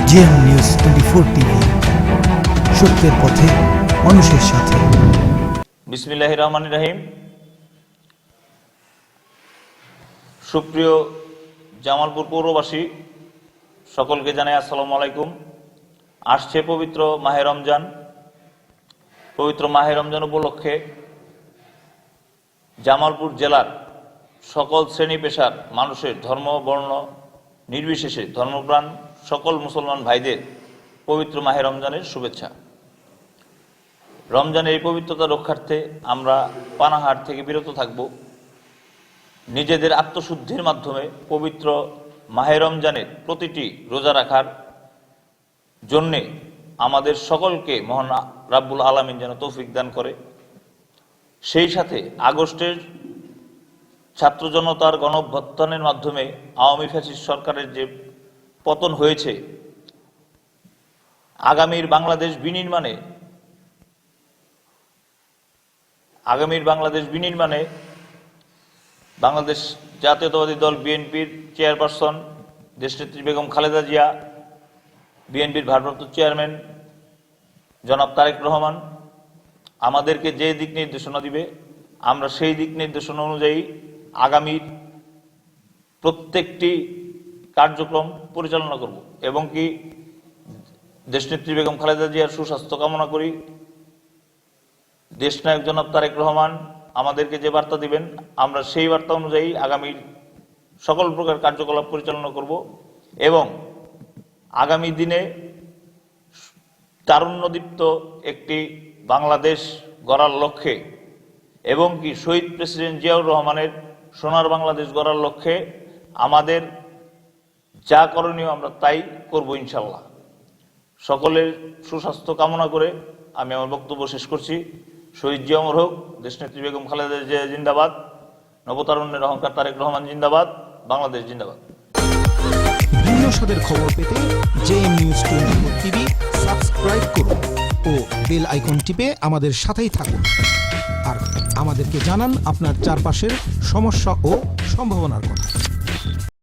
JM news 24 TV, সত্যের পথে মানুষের সাথে। বিসমিল্লাহির রহমানির রহিম। সুপ্রিয় জামালপুর পৌরবাসী সকলকে জানাই আসসালামু আলাইকুম। আসছে পবিত্র মাহে রমজান। পবিত্র মাহে রমজান উপলক্ষে জামালপুর জেলার সকল শ্রেণী পেশার মানুষের ধর্ম বর্ণ নির্বিশেষে ধর্মপ্রাণ সকল মুসলমান ভাইদের পবিত্র মাহে রমজানের শুভেচ্ছা। রমজানের এই পবিত্রতা রক্ষার্থে আমরা পানাহার থেকে বিরত থাকব। নিজেদের আত্মশুদ্ধির মাধ্যমে পবিত্র মাহে রমজানের প্রতিটি রোজা রাখার জন্যে আমাদের সকলকে মহান রাব্বুল আলামিন যেন তৌফিক দান করে। সেই সাথে আগস্টের ছাত্র জনতার গণঅভ্যুত্থানের মাধ্যমে আওয়ামী ফ্যাসিস্ট সরকারের যে পতন হয়েছে, আগামীর বাংলাদেশ বিনির্মাণে বাংলাদেশ জাতীয়তাবাদী দল বিএনপির চেয়ারপারসন দেশনেত্রী বেগম খালেদা জিয়া, বিএনপির ভারপ্রাপ্ত চেয়ারম্যান জনাব তারেক রহমান আমাদেরকে যে দিক নির্দেশনা দিবে, আমরা সেই দিক নির্দেশনা অনুযায়ী আগামীর প্রত্যেকটি কার্যক্রম পরিচালনা করব এবং কি দেশনেত্রী বেগম খালেদা জিয়ার সুস্বাস্থ্য কামনা করি। দেশনায়ক জনাব তারেক রহমান আমাদেরকে যে বার্তা দিবেন, আমরা সেই বার্তা অনুযায়ী আগামীর সকল প্রকার কার্যকলাপ পরিচালনা করব এবং আগামী দিনে তারুণ্যদীপ্ত একটি বাংলাদেশ গড়ার লক্ষ্যে এবং কি শহীদ প্রেসিডেন্ট জিয়াউর রহমানের সোনার বাংলাদেশ গড়ার লক্ষ্যে আমাদের যা করণীয় আমরা তাই করব ইনশাল্লাহ। সকলের সুস্বাস্থ্য কামনা করে আমি আমার বক্তব্য শেষ করছি। শহীদ জিয়া অমর হোক, দেশনেত্রী বেগম খালেদা জিয়া জিন্দাবাদ, নবতারুণ্যের অহংকার তারেক রহমান জিন্দাবাদ, বাংলাদেশ জিন্দাবাদ। ভিন্ন স্বাদের খবর পেতে জেএম নিউজ 24 টিভি সাবস্ক্রাইব করুন ও বেল আইকন টিপে আমাদের সাথেই থাকুন। আর আমাদেরকে জানান আপনার চারপাশের সমস্যা ও সম্ভাবনার কথা।